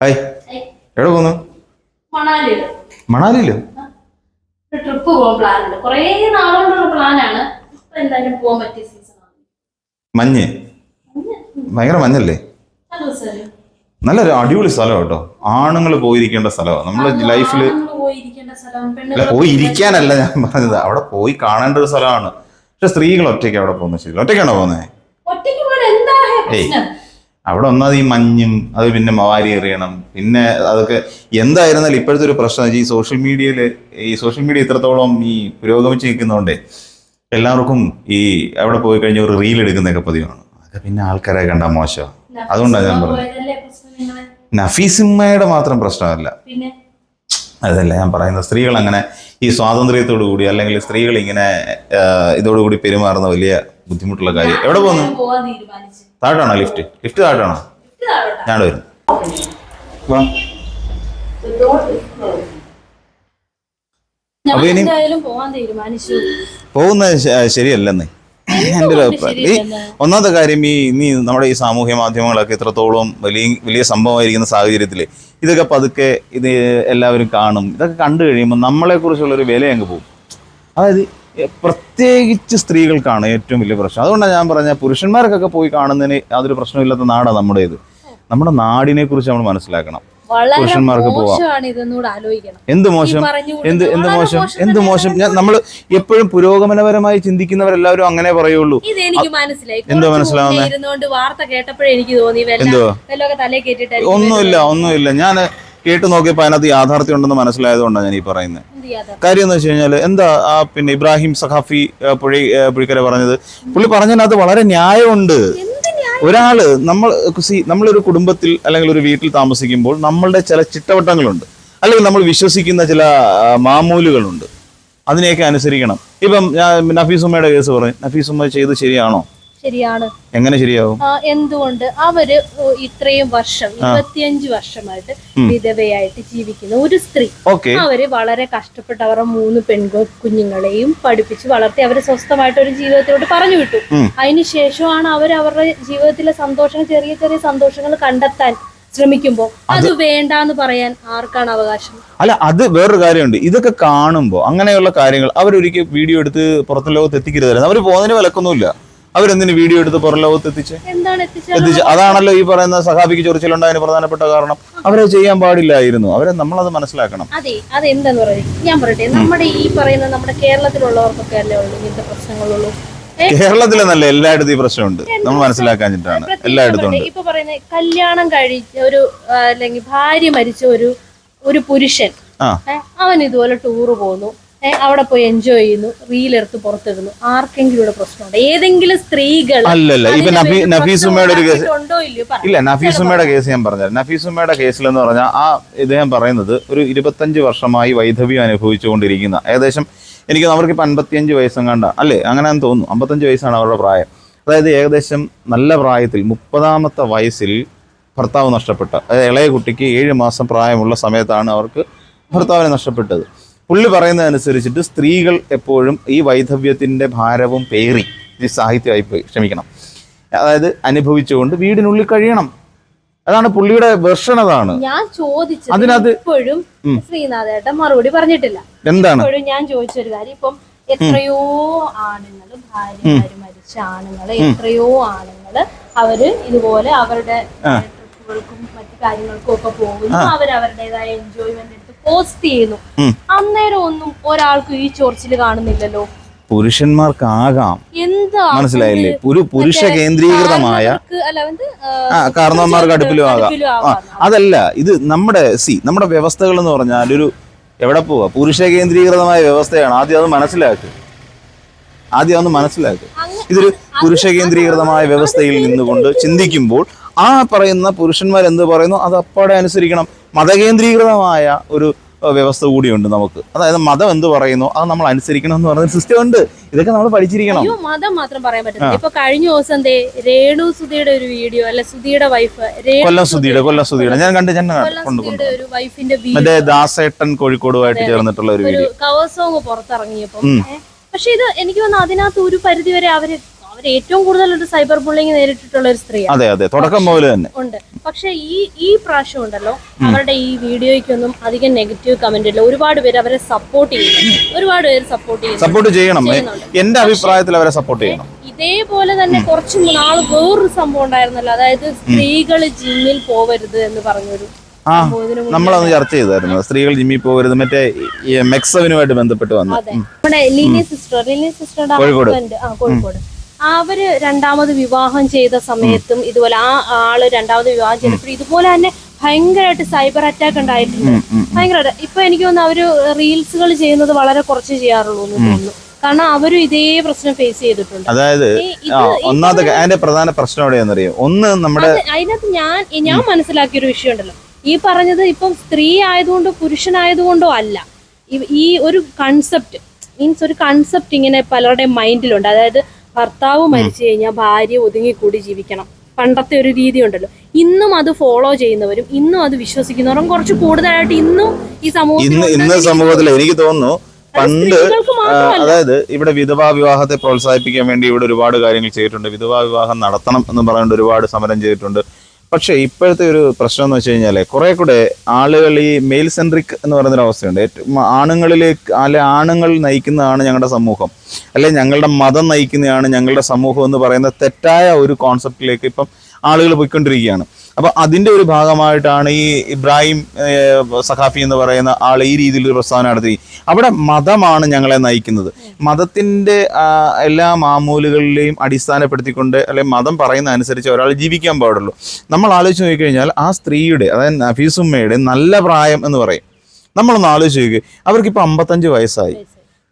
Hi, എവിടെ പോന്നു? മണാലിയിലോ? Trip പോകാൻ പ്ലാൻ ഉണ്ട്. കുറേ നാളുകൊണ്ടുള്ള പ്ലാനാണ്. ഇപ്പൊ എന്തായാലും പോകാൻ പറ്റിയ സീസണാണ്. മഞ്ഞ് ഭയങ്കര മഞ്ഞല്ലേ? നല്ലൊരു അടിപൊളി സ്ഥലം കേട്ടോ. ആണുങ്ങൾ പോയിരിക്കേണ്ട സ്ഥലമാണ് നമ്മുടെ ലൈഫില്. പോയിരിക്കാനല്ല ഞാൻ പറഞ്ഞത്, അവിടെ പോയി കാണേണ്ട ഒരു സ്ഥലമാണ്. പക്ഷെ സ്ത്രീകൾ ഒറ്റയ്ക്ക് അവിടെ പോകുന്നത് ശരി? ഒറ്റയ്ക്കാണോ പോകുന്നത്? അവിടെ ഒന്നാമത് ഈ മഞ്ഞും അത് പിന്നെ വാരി എറിയണം. പിന്നെ അതൊക്കെ എന്തായിരുന്നാലും ഇപ്പോഴത്തെ ഒരു പ്രശ്നം ഈ സോഷ്യൽ മീഡിയ ഇത്രത്തോളം ഈ പുരോഗമിച്ച് നിൽക്കുന്നതുകൊണ്ടേ എല്ലാവർക്കും ഈ അവിടെ പോയി കഴിഞ്ഞാൽ ഒരു റീൽ എടുക്കുന്നതൊക്കെ പതിവാണ്. അതൊക്കെ പിന്നെ ആൾക്കാരെ കണ്ടാൽ മോശം. അതുകൊണ്ടാണ് ഞാൻ പറഞ്ഞത്. നഫീസുമ്മയുടെ മാത്രം പ്രശ്നമല്ല, അതല്ല ഞാൻ പറയുന്നത്. സ്ത്രീകൾ അങ്ങനെ ഈ സ്വാതന്ത്ര്യത്തോടു കൂടി അല്ലെങ്കിൽ സ്ത്രീകൾ ഇങ്ങനെ ഇതോടുകൂടി പെരുമാറുന്ന വലിയ ബുദ്ധിമുട്ടുള്ള കാര്യം. എവിടെ പോകുന്നു? താഴാണോ ലിഫ്റ്റ്? ലിഫ്റ്റ് താഴാണോ? ഞാൻ വരും. അപ്പൊ ഇനി പോകുന്നത് ശരിയല്ലെന്നേ എൻ്റെ ഒരു അഭിപ്രായം. ഈ ഒന്നാമത്തെ കാര്യം, ഇനി നമ്മുടെ ഈ സാമൂഹ്യ മാധ്യമങ്ങളൊക്കെ ഇത്രത്തോളം വലിയ സംഭവമായിരിക്കുന്ന സാഹചര്യത്തിൽ ഇതൊക്കെ പതുക്കെ ഇത് എല്ലാവരും കാണും. ഇതൊക്കെ കണ്ടു കഴിയുമ്പോൾ നമ്മളെക്കുറിച്ചുള്ളൊരു വില അങ്ങ് പോകും. അതായത് പ്രത്യേകിച്ച് സ്ത്രീകൾക്കാണ് ഏറ്റവും വലിയ പ്രശ്നം. അതുകൊണ്ടാണ് ഞാൻ പറഞ്ഞ പുരുഷന്മാർക്കൊക്കെ പോയി കാണുന്നതിന് യാതൊരു പ്രശ്നമില്ലാത്ത നാടാണ് നമ്മുടേത്. നമ്മുടെ നാടിനെ കുറിച്ച് നമ്മൾ മനസ്സിലാക്കണം. പുരുഷന്മാർക്ക് പോവാം. എന്ത് മോശം? എന്ത് മോശം? നമ്മൾ എപ്പോഴും പുരോഗമനപരമായി ചിന്തിക്കുന്നവരെല്ലാവരും അങ്ങനെ പറയുള്ളൂ. എന്തോ മനസ്സിലാവുന്നേ? എന്തോ? ഒന്നുമില്ല. ഞാൻ കേട്ട് നോക്കിയപ്പോൾ അതിനകത്ത് യാഥാർത്ഥ്യം ഉണ്ടെന്ന് മനസ്സിലായതുകൊണ്ടാണ് ഞാൻ ഈ പറയുന്നത്. കാര്യം എന്ന് വെച്ച് കഴിഞ്ഞാൽ എന്താ പിന്നെ ഇബ്രാഹിം സഖാഫി പുഴിക്കര പറഞ്ഞത്, പുള്ളി പറഞ്ഞതിനകത്ത് വളരെ ന്യായമുണ്ട്. ഒരാള് നമ്മളൊരു കുടുംബത്തിൽ അല്ലെങ്കിൽ ഒരു വീട്ടിൽ താമസിക്കുമ്പോൾ നമ്മളുടെ ചില ചിട്ടവട്ടങ്ങളുണ്ട്, അല്ലെങ്കിൽ നമ്മൾ വിശ്വസിക്കുന്ന ചില മാമൂലുകളുണ്ട്. അതിനെയൊക്കെ അനുസരിക്കണം. ഇപ്പം ഞാൻ നഫീസുമ്മയുടെ കേസ് പറഞ്ഞു. നഫീസുമ്മ ചെയ്ത് ശരിയാണോ? ശരിയാണ്. എങ്ങനെ ശരിയാവും? എന്തുകൊണ്ട് അവര് ഇത്രയും വർഷം 25 വർഷമായിട്ട് വിധവയായിട്ട് ജീവിക്കുന്ന ഒരു സ്ത്രീ, അവര് വളരെ കഷ്ടപ്പെട്ട് അവരുടെ 3 പെൺകുഞ്ഞുങ്ങളെയും പഠിപ്പിച്ച് വളർത്തി അവര് സ്വസ്ഥമായിട്ട് ഒരു ജീവിതത്തിലോട്ട് പറഞ്ഞു വിട്ടു. അതിനുശേഷമാണ് അവരുടെ ജീവിതത്തിലെ സന്തോഷങ്ങൾ, ചെറിയ ചെറിയ സന്തോഷങ്ങൾ കണ്ടെത്താൻ ശ്രമിക്കുമ്പോ അത് വേണ്ടാന്ന് പറയാൻ ആർക്കാണ് അവകാശം? അല്ല, അത് വേറൊരു കാര്യമുണ്ട്. ഇതൊക്കെ കാണുമ്പോ അങ്ങനെയുള്ള കാര്യങ്ങൾ അവരൊരിക്കൽ വീഡിയോ എടുത്ത് പുറത്തു ലോകത്ത് എത്തിക്കരുതായിരുന്നു. അവര് പോകുന്നതിന് വിലക്കൊന്നുമില്ല. അവരെന്തിന് വീഡിയോ എടുത്ത് പുറം ലോകത്ത് എത്തിച്ച്? അതാണല്ലോ ഈ പറയുന്ന സഹാബിക്ക് ചൊറിച്ചിലുണ്ടായതിന് പ്രധാനപ്പെട്ട കാരണം. അവരെ ചെയ്യാൻ പാടില്ലായിരുന്നു. നമ്മളത് മനസ്സിലാക്കണം. അതെ, അതെന്താന്ന് പറയുന്നത് ഞാൻ പറയട്ടെ. നമ്മുടെ ഈ പറയുന്ന നമ്മുടെ കേരളത്തിലുള്ളവർക്കൊക്കെ അല്ലേ ഉള്ളൂ ഇങ്ങനത്തെ പ്രശ്നങ്ങളുള്ളൂ. കേരളത്തിലെന്നല്ല, എല്ലായിടത്തും ഈ പ്രശ്നമുണ്ട്. നമ്മൾ മനസ്സിലാക്കാഞ്ഞിട്ടാണ്. എല്ലായിടത്തും ഉണ്ട്. ഇപ്പൊ പറയുന്നത് കല്യാണം കഴിച്ച ഒരു അല്ലെങ്കിൽ ഭാര്യ മരിച്ച ഒരു പുരുഷൻ, അവൻ ഇതുപോലെ ടൂറ് പോകുന്നു, അവിടെ പോയി എൻജോയ് ചെയ്യുന്നു, റീലെടുത്ത് പുറത്തിടുന്നു. ആർക്കെങ്കിലും ഇവിടെ പ്രശ്നമുണ്ട്? ഏതെങ്കിലും സ്ത്രീകൾ? അല്ലല്ല. ഇപ്പൊ നഫീസുമ്മയുടെ ഒരു കേസ് ഇല്ല. നഫീസുമ്മയുടെ കേസ് ഞാൻ പറഞ്ഞത്. നഫീസുമ്മയുടെ കേസിൽ എന്ന് പറഞ്ഞാൽ ഇദ്ദേഹം പറയുന്നത് ഒരു 25 വർഷമായി വൈധവ്യം അനുഭവിച്ചുകൊണ്ടിരിക്കുന്ന, ഏകദേശം എനിക്ക് അവർക്ക് ഇപ്പം 55 വയസ്സും കണ്ട അല്ലേ, അങ്ങനെയാണെന്ന് തോന്നുന്നു. 55 വയസ്സാണ് അവരുടെ പ്രായം. അതായത് ഏകദേശം നല്ല പ്രായത്തിൽ 30ാമത്തെ വയസ്സിൽ ഭർത്താവ് നഷ്ടപ്പെട്ട, അതായത് ഇളയ കുട്ടിക്ക് 7 മാസം പ്രായമുള്ള സമയത്താണ് അവർക്ക് ഭർത്താവിനെ നഷ്ടപ്പെട്ടത്. പുള്ളി പറയുന്നതനുസരിച്ചിട്ട് സ്ത്രീകൾ എപ്പോഴും ഈ വൈധവ്യത്തിൻ്റെ ഭാരവും പേറി, ഈ സാഹിത്യമായി ക്ഷമിക്കണം, അതായത് അനുഭവിച്ചുകൊണ്ട് വീടിനുള്ളിൽ കഴിയണം. അതാണ് പുള്ളിയുടെ വെർഷൻ. അതാണ് ഞാൻ ചോദിച്ചത്. അതിനകത്ത് ഇപ്പോഴും ശ്രീനാഥേട്ടൻ മറുപടി പറഞ്ഞിട്ടില്ല. എന്താണ് ഞാൻ ചോദിച്ചൊരു കാര്യം, ഇപ്പം എത്രയോ ആണുങ്ങള്, ഭാര്യമാര് മരിച്ച ആണുങ്ങള്, എത്രയോ ആണുങ്ങള് അവര് ഇതുപോലെ അവരുടെ ട്രിപ്പുകൾക്കും മറ്റു കാര്യങ്ങൾക്കും ഒക്കെ പോകുന്നു. അവരവരുടേതായ എൻജോയ്മെന്റ് പോസ്റ്റ് ചെയ്യുന്നു. അന്നേരം ഒന്നും ഒരാൾക്കും ഈ ചൊറിച്ചില് കാണുന്നില്ലല്ലോ. പുരുഷന്മാർക്കാകാം, മനസ്സിലായില്ലേ? പുരുഷ കേന്ദ്രീകൃതമായ കാരണവന്മാർക്ക് അടുപ്പിലും ആകാം. അതല്ല, ഇത് നമ്മുടെ വ്യവസ്ഥകൾ എന്ന് പറഞ്ഞാൽ ഒരു എവിടെ പോവാ? പുരുഷ കേന്ദ്രീകൃതമായ വ്യവസ്ഥയാണ്. ആദ്യം അത് മനസ്സിലാക്കുക. ഇതൊരു പുരുഷ കേന്ദ്രീകൃതമായ വ്യവസ്ഥയിൽ നിന്നുകൊണ്ട് ചിന്തിക്കുമ്പോൾ ആ പറയുന്ന പുരുഷന്മാരെന്ത് പറയുന്നു അത് അപ്പാടെ അനുസരിക്കണം. മതകേന്ദ്രീകൃതമായ ഒരു വ്യവസ്ഥ കൂടിയുണ്ട് നമുക്ക്. അതായത് മതം എന്ത് പറയുന്നു അത് നമ്മൾ അനുസരിക്കണം എന്ന് പറയുന്ന സിസ്റ്റം ഉണ്ട്. ഇതൊക്കെ നമ്മൾ പഠിച്ചിരിക്കണം. മതം മാത്രം പറയാൻ പറ്റില്ല. ഇപ്പൊ കഴിഞ്ഞ ദിവസം രേണു സുധിയുടെ ഒരു വീഡിയോ, അല്ല സുധിയുടെ വൈഫ്, കൊല്ലം സുധിയുടെ ഞാൻ ഒരു വൈഫിന്റെ മറ്റേ ദാസേട്ടൻ കോഴിക്കോടുമായിട്ട് ചേർന്നിട്ടുള്ള ഒരു കവർ സോങ് പുറത്തിറങ്ങിയപ്പോ, പക്ഷെ ഇത് എനിക്ക് തോന്നുന്നു അതിനകത്ത് ഒരു പരിധി വരെ അവര് ഏറ്റവും കൂടുതൽ ഒരു സൈബർ ബുള്ളിങ് നേരിട്ടിട്ടുള്ള ഒരു സ്ത്രീയാണ്. അതെ അതെ, തുടക്കം മുതൽ തന്നെ ഉണ്ട്. പക്ഷെ ഈ പ്രാവശ്യം ഉണ്ടല്ലോ, അവരുടെ ഈ വീഡിയോയ്ക്കൊന്നും അധികം നെഗറ്റീവ് കമന്റ് ഇല്ല. ഒരുപാട് പേര് അവരെ സപ്പോർട്ട് ചെയ്യുന്നു, ഒരുപാട് പേര് സപ്പോർട്ട് ചെയ്യണം. എന്റെ അഭിപ്രായത്തിൽ അവരെ സപ്പോർട്ട് ചെയ്യണം. ഇതേപോലെ തന്നെ കുറച്ച് നാൾ വേറൊരു സംഭവം ഉണ്ടായിരുന്നല്ലോ, അതായത് സ്ത്രീകൾ ജിമ്മിൽ പോവരുത് എന്ന് പറഞ്ഞൊരു നമ്മളത് ചർച്ച ചെയ്തായിരുന്നു. സ്ത്രീകൾ ജിമ്മിൽ പോകരുത്, മറ്റേ മെക്സവിനുമായിട്ട് ബന്ധപ്പെട്ട് വന്നു. നമ്മുടെ ലിനി സിസ്റ്ററുടെ ഹസ്ബൻഡ് കോഴിക്കോട്, അവര് രണ്ടാമത് വിവാഹം ചെയ്ത സമയത്തും ഇതുപോലെ ആ ആള് രണ്ടാമത് വിവാഹം ചെയ്തപ്പോൾ ഇതുപോലെ തന്നെ ഭയങ്കരമായിട്ട് സൈബർ അറ്റാക്ക് ഉണ്ടായിട്ടുണ്ട്. ഭയങ്കരമായിട്ട്. ഇപ്പൊ എനിക്ക് തോന്നുന്നു അവര് റീൽസുകൾ ചെയ്യുന്നത് വളരെ കുറച്ച് ചെയ്യാറുള്ളൂ എന്ന് തോന്നുന്നു. കാരണം അവരും ഇതേ പ്രശ്നം ഫേസ് ചെയ്തിട്ടുണ്ട്. അതായത് ഒന്നാമത്തെ അതിന്റെ പ്രധാന പ്രശ്നം എവിടെയാണെന്നറിയോ, ഒന്ന് നമ്മുടെ അതിനകത്ത് ഞാൻ മനസ്സിലാക്കിയ ഒരു വിഷയം ഉണ്ടല്ലോ, ഈ പറഞ്ഞത് ഇപ്പം സ്ത്രീ ആയതുകൊണ്ടോ പുരുഷനായതുകൊണ്ടോ അല്ല, ഈ ഒരു കൺസെപ്റ്റ് മീൻസ് ഒരു കൺസെപ്റ്റ് ഇങ്ങനെ പലരുടെയും മൈൻഡിലുണ്ട്. അതായത് ഭർത്താവ് മരിച്ചു കഴിഞ്ഞാൽ ഭാര്യ ഒതുങ്ങിക്കൂടി ജീവിക്കണം, പണ്ടത്തെ ഒരു രീതി ഉണ്ടല്ലോ. ഇന്നും അത് ഫോളോ ചെയ്യുന്നവരും ഇന്നും അത് വിശ്വസിക്കുന്നവരും കുറച്ച് കൂടുതലായിട്ട് ഇന്നും ഈ സമൂഹത്തിൽ എനിക്ക് തോന്നുന്നു. പണ്ട് അതായത് ഇവിടെ വിധവാ വിവാഹത്തെ പ്രോത്സാഹിപ്പിക്കാൻ വേണ്ടി ഇവിടെ ഒരുപാട് കാര്യങ്ങൾ ചെയ്തിട്ടുണ്ട്. വിധവാ വിവാഹം നടത്തണം എന്ന് പറഞ്ഞുകൊണ്ട് ഒരുപാട് സമരം ചെയ്തിട്ടുണ്ട്. പക്ഷേ ഇപ്പോഴത്തെ ഒരു പ്രശ്നം എന്ന് വെച്ച് കഴിഞ്ഞാൽ കുറെ കൂടെ ആളുകൾ ഈ മെയിൽ സെൻട്രിക് എന്ന് പറയുന്നൊരു അവസ്ഥയുണ്ട്. ഏറ്റവും ആണുങ്ങളിലേക്ക് ആണുങ്ങൾ നയിക്കുന്നതാണ് ഞങ്ങളുടെ സമൂഹം, അല്ലെ ഞങ്ങളുടെ മതം നയിക്കുന്നതാണ് ഞങ്ങളുടെ സമൂഹം എന്ന് പറയുന്ന തെറ്റായ ഒരു കോൺസെപ്റ്റിലേക്ക് ഇപ്പം ആളുകൾ പോയിക്കൊണ്ടിരിക്കുകയാണ്. അപ്പൊ അതിന്റെ ഒരു ഭാഗമായിട്ടാണ് ഈ ഇബ്രാഹിം സഖാഫി എന്ന് പറയുന്ന ആൾ ഈ രീതിയിലൊരു പ്രസ്താവന നടത്തി. അവിടെ മതമാണ് ഞങ്ങളെ നയിക്കുന്നത്, മതത്തിന്റെ എല്ലാ മാമൂലുകളിലെയും അടിസ്ഥാനപ്പെടുത്തിക്കൊണ്ട് അല്ലെങ്കിൽ മതം പറയുന്ന അനുസരിച്ച് ഒരാൾ ജീവിക്കാൻ പാടുള്ളൂ. നമ്മൾ ആലോചിച്ച് നോക്കിക്കഴിഞ്ഞാൽ ആ സ്ത്രീയുടെ, അതായത് നഫീസുമ്മയുടെ നല്ല പ്രായം എന്ന് പറയും. നമ്മളൊന്ന് ആലോചിച്ച് നോക്കി, അവർക്കിപ്പോൾ 55 വയസ്സായി.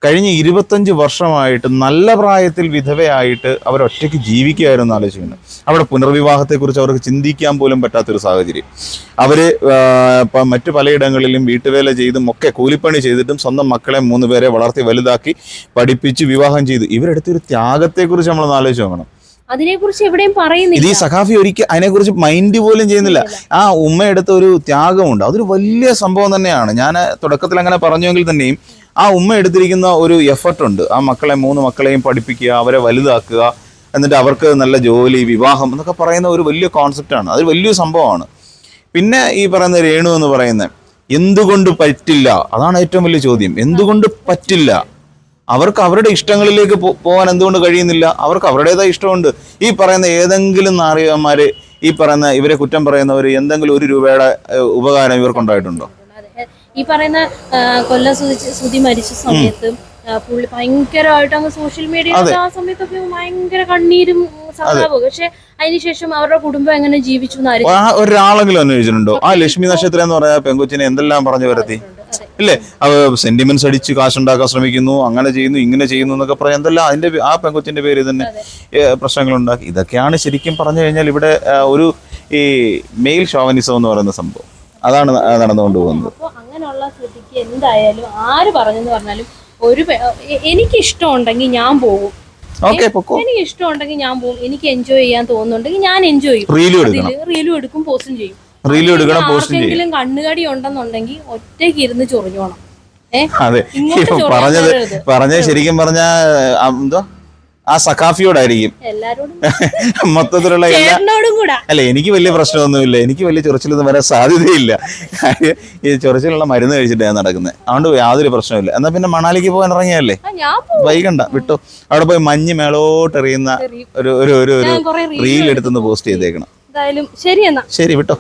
കഴിഞ്ഞ 25 വർഷമായിട്ട് നല്ല പ്രായത്തിൽ വിധവയായിട്ട് അവരൊറ്റയ്ക്ക് ജീവിക്കുകയായിരുന്നു ആലോചിക്കുന്നത്. അവിടെ പുനർവിവാഹത്തെക്കുറിച്ച് അവർക്ക് ചിന്തിക്കാൻ പോലും പറ്റാത്തൊരു സാഹചര്യം. അവര് മറ്റു പലയിടങ്ങളിലും വീട്ടുവേല ചെയ്തും ഒക്കെ കൂലിപ്പണി ചെയ്തിട്ടും സ്വന്തം മക്കളെ 3 പേരെ വളർത്തി വലുതാക്കി പഠിപ്പിച്ച് വിവാഹം ചെയ്തു. ഇവരെടുത്തൊരു ത്യാഗത്തെക്കുറിച്ച് നമ്മളൊന്ന് ആലോചിച്ച് നോക്കണം. അതിനെക്കുറിച്ച് എവിടെയും പറയുന്നില്ല. ഇത് ഈ സഖാഫി ഒരിക്കൽ അതിനെക്കുറിച്ച് മൈൻഡ് പോലും ചെയ്യുന്നില്ല. ആ ഉമ്മയെടുത്ത ഒരു ത്യാഗമുണ്ട്, അതൊരു വലിയ സംഭവം തന്നെയാണ്. ഞാൻ തുടക്കത്തിൽ അങ്ങനെ പറഞ്ഞെങ്കിൽ തന്നെയും ആ ഉമ്മ എടുത്തിരിക്കുന്ന ഒരു എഫർട്ട് ഉണ്ട്. ആ മക്കളെ 3 മക്കളെയും പഠിപ്പിക്കുക, അവരെ വലുതാക്കുക, എന്നിട്ട് അവർക്ക് നല്ല ജോലി, വിവാഹം എന്നൊക്കെ പറയുന്ന ഒരു വലിയ കോൺസെപ്റ്റാണ്. അതൊരു വലിയ സംഭവമാണ്. പിന്നെ ഈ പറയുന്ന രേണു എന്ന് പറയുന്നത് എന്തുകൊണ്ട് പറ്റില്ല, അതാണ് ഏറ്റവും വലിയ ചോദ്യം. എന്തുകൊണ്ട് പറ്റില്ല? അവർക്ക് അവരുടെ ഇഷ്ടങ്ങളിലേക്ക് പോകാൻ എന്തുകൊണ്ട് കഴിയുന്നില്ല? അവർക്ക് അവരുടേതായ ഇഷ്ടമുണ്ട്. ഈ പറയുന്ന ഏതെങ്കിലും നാറികന്മാര്, ഈ പറയുന്ന ഇവരെ കുറ്റം പറയുന്നവർ എന്തെങ്കിലും 1 രൂപയുടെ ഉപകാരം ഇവർക്കുണ്ടായിട്ടുണ്ടോ? ഈ പറയുന്ന കൊല്ലം സുധി മരിച്ച സമയത്ത് പുള്ളി ഭയങ്കരമായിട്ട് അങ്ങ് സോഷ്യൽ മീഡിയയിൽ ആ സമയത്തൊക്കെ ഭയങ്കര കണ്ണീരും സഹതാപവും. പക്ഷെ അതിനുശേഷം അവരുടെ കുടുംബം എങ്ങനെ ജീവിച്ചു ഒരാളെങ്കിലും അന്വേഷിച്ചിട്ടുണ്ടോ? ആ ലക്ഷ്മി നക്ഷത്രം എന്ന് പറഞ്ഞ പെങ്കൊച്ചിനെ എന്തെല്ലാം പറഞ്ഞു വരുത്തി ഇല്ലേ? സെന്റിമെന്റ്സ് അടിച്ച് കാശുണ്ടാക്കാൻ ശ്രമിക്കുന്നു, അങ്ങനെ ചെയ്യുന്നു, ഇങ്ങനെ ചെയ്യുന്നു എന്നൊക്കെ പറയാം. എന്തെല്ലാം അതിന്റെ ആ പെങ്കൊച്ചിന്റെ പേര് തന്നെ പ്രശ്നങ്ങളുണ്ടാക്കി. ഇതൊക്കെയാണ് ശരിക്കും പറഞ്ഞു കഴിഞ്ഞാൽ ഇവിടെ ഒരു ഈ മെയിൽ ഷോവനിസം എന്ന് പറയുന്ന സംഭവം അതാണ് നടന്നുകൊണ്ട് പോകുന്നത്. അപ്പോൾ അങ്ങനെയുള്ള സ്ഥിതിക്ക് എന്തായാലും ആര് പറഞ്ഞെന്ന് പറഞ്ഞാലും എനിക്ക് ഇഷ്ടമുണ്ടെങ്കിൽ ഞാൻ പോകും. എനിക്ക് ഇഷ്ടമുണ്ടെങ്കിൽ ഞാൻ പോകും. എനിക്ക് എൻജോയ് ചെയ്യാൻ തോന്നുന്നുണ്ടെങ്കിൽ ഞാൻ എൻജോയ് ചെയ്യും. റീലും എടുക്കും, പോസ്റ്റും ചെയ്യും. ആർക്കെങ്കിലും കണ്ണുകടി ഉണ്ടെന്നുണ്ടെങ്കിൽ ഒറ്റയ്ക്ക് ഇരുന്ന് ചൊറിഞ്ഞോണം. പറഞ്ഞത് ശരിക്കും പറഞ്ഞ എന്തോ ആ സഖാഫിയോടായിരിക്കും മൊത്തത്തിലുള്ള അല്ല. എനിക്ക് വലിയ പ്രശ്നമൊന്നുമില്ല, എനിക്ക് വലിയ ചൊറിച്ചിലൊന്നും വരാൻ സാധ്യതയില്ല. ഈ ചൊറിച്ചിലുള്ള മരുന്ന് കഴിച്ചിട്ട് ഞാൻ നടക്കുന്നത്, അതുകൊണ്ട് യാതൊരു പ്രശ്നമില്ല. എന്നാ പിന്നെ മണാലിക്ക് പോകാൻ ഇറങ്ങിയല്ലേ, വൈകണ്ട, വിട്ടോ. അവിടെ പോയി മഞ്ഞ് മേളോട്ടെറിയുന്ന ഒരു റീൽ എടുത്തൊന്ന് പോസ്റ്റ് ചെയ്തേക്കണം. ശരി, എന്നാ ശരി, വിട്ടോ.